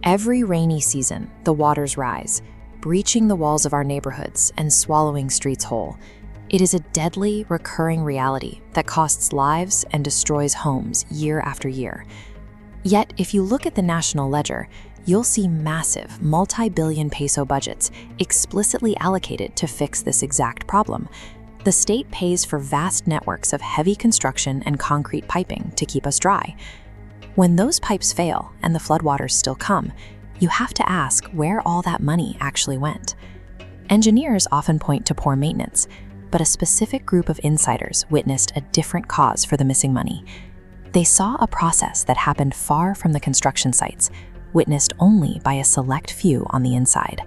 Every rainy season, the waters rise, breaching the walls of our neighborhoods and swallowing streets whole. It is a deadly, recurring reality that costs lives and destroys homes year after year. Yet, if you look at the national ledger, you'll see massive, multi-billion peso budgets explicitly allocated to fix this exact problem. The state pays for vast networks of heavy construction and concrete piping to keep us dry. When those pipes fail and the floodwaters still come, you have to ask where all that money actually went. Engineers often point to poor maintenance, but a specific group of insiders witnessed a different cause for the missing money. They saw a process that happened far from the construction sites, witnessed only by a select few on the inside.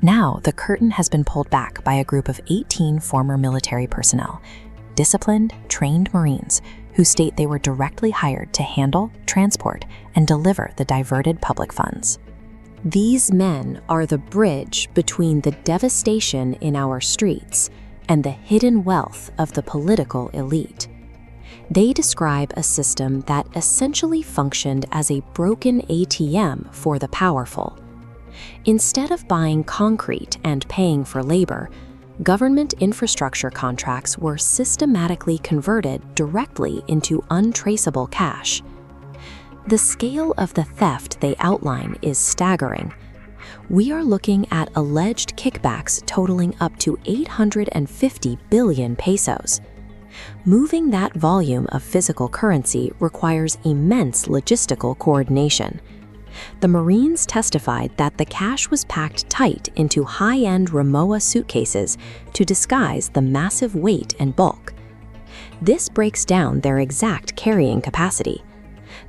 Now, the curtain has been pulled back by a group of 18 former military personnel, disciplined, trained Marines who state they were directly hired to handle, transport, and deliver the diverted public funds. These men are the bridge between the devastation in our streets and the hidden wealth of the political elite. They describe a system that essentially functioned as a broken ATM for the powerful. Instead of buying concrete and paying for labor, government infrastructure contracts were systematically converted directly into untraceable cash. The scale of the theft they outline is staggering. We are looking at alleged kickbacks totaling up to 850 billion pesos. Moving that volume of physical currency requires immense logistical coordination. The Marines testified that the cash was packed tight into high-end Rimowa suitcases to disguise the massive weight and bulk. This breaks down their exact carrying capacity.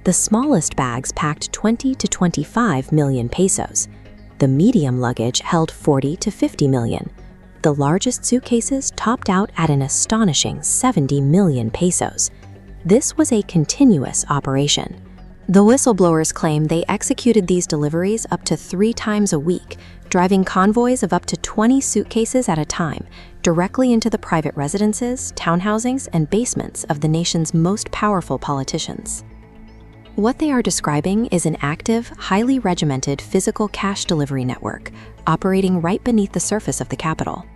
The smallest bags packed 20 to 25 million pesos. The medium luggage held 40 to 50 million. The largest suitcases topped out at an astonishing 70 million pesos. This was a continuous operation. The whistleblowers claim they executed these deliveries up to 3 times a week, driving convoys of up to 20 suitcases at a time directly into the private residences, townhousings, and basements of the nation's most powerful politicians. What they are describing is an active, highly regimented physical cash delivery network operating right beneath the surface of the capital.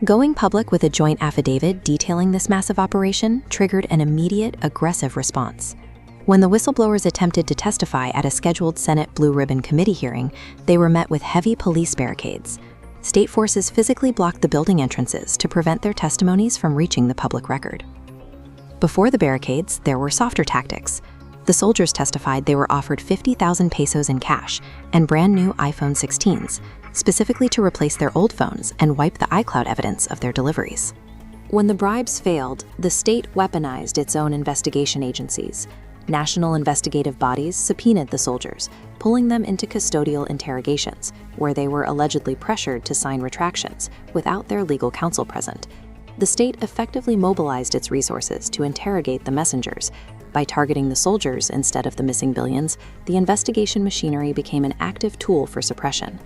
Going public with a joint affidavit detailing this massive operation triggered an immediate, aggressive response. When the whistleblowers attempted to testify at a scheduled Senate Blue Ribbon Committee hearing, they were met with heavy police barricades. State forces physically blocked the building entrances to prevent their testimonies from reaching the public record. Before the barricades, there were softer tactics. The soldiers testified they were offered 50,000 pesos in cash and brand new iPhone 16s, specifically to replace their old phones and wipe the iCloud evidence of their deliveries. When the bribes failed, the state weaponized its own investigation agencies. National investigative bodies subpoenaed the soldiers, pulling them into custodial interrogations, where they were allegedly pressured to sign retractions without their legal counsel present. The state effectively mobilized its resources to interrogate the messengers. By targeting the soldiers instead of the missing billions, the investigation machinery became an active tool for suppression.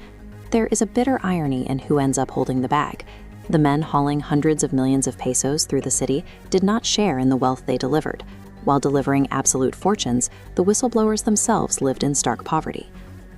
There is a bitter irony in who ends up holding the bag. The men hauling hundreds of millions of pesos through the city did not share in the wealth they delivered. While delivering absolute fortunes, the whistleblowers themselves lived in stark poverty.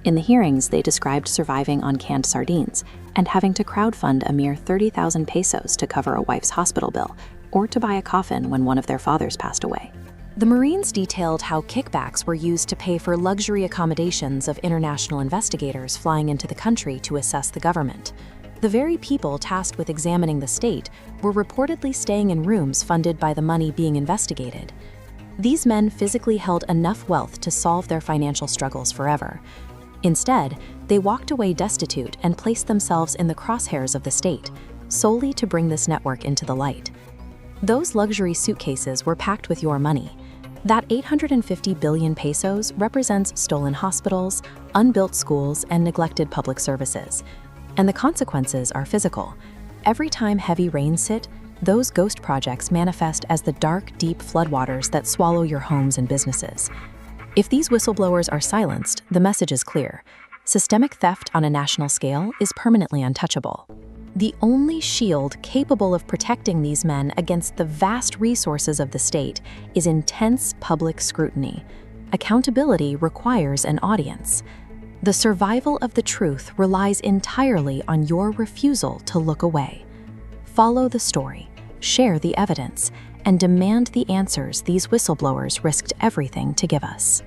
In the hearings, they described surviving on canned sardines and having to crowdfund a mere 30,000 pesos to cover a wife's hospital bill or to buy a coffin when one of their fathers passed away. The Marines detailed how kickbacks were used to pay for luxury accommodations of international investigators flying into the country to assess the government. The very people tasked with examining the state were reportedly staying in rooms funded by the money being investigated. These men physically held enough wealth to solve their financial struggles forever. Instead, they walked away destitute and placed themselves in the crosshairs of the state, solely to bring this network into the light. Those luxury suitcases were packed with your money. That 850 billion pesos represents stolen hospitals, unbuilt schools, and neglected public services. And the consequences are physical. Every time heavy rains hit, those ghost projects manifest as the dark, deep floodwaters that swallow your homes and businesses. If these whistleblowers are silenced, the message is clear. Systemic theft on a national scale is permanently untouchable. The only shield capable of protecting these men against the vast resources of the state is intense public scrutiny. accountability requires an audience. The survival of the truth relies entirely on your refusal to look away. Follow the story, share the evidence, and demand the answers these whistleblowers risked everything to give us.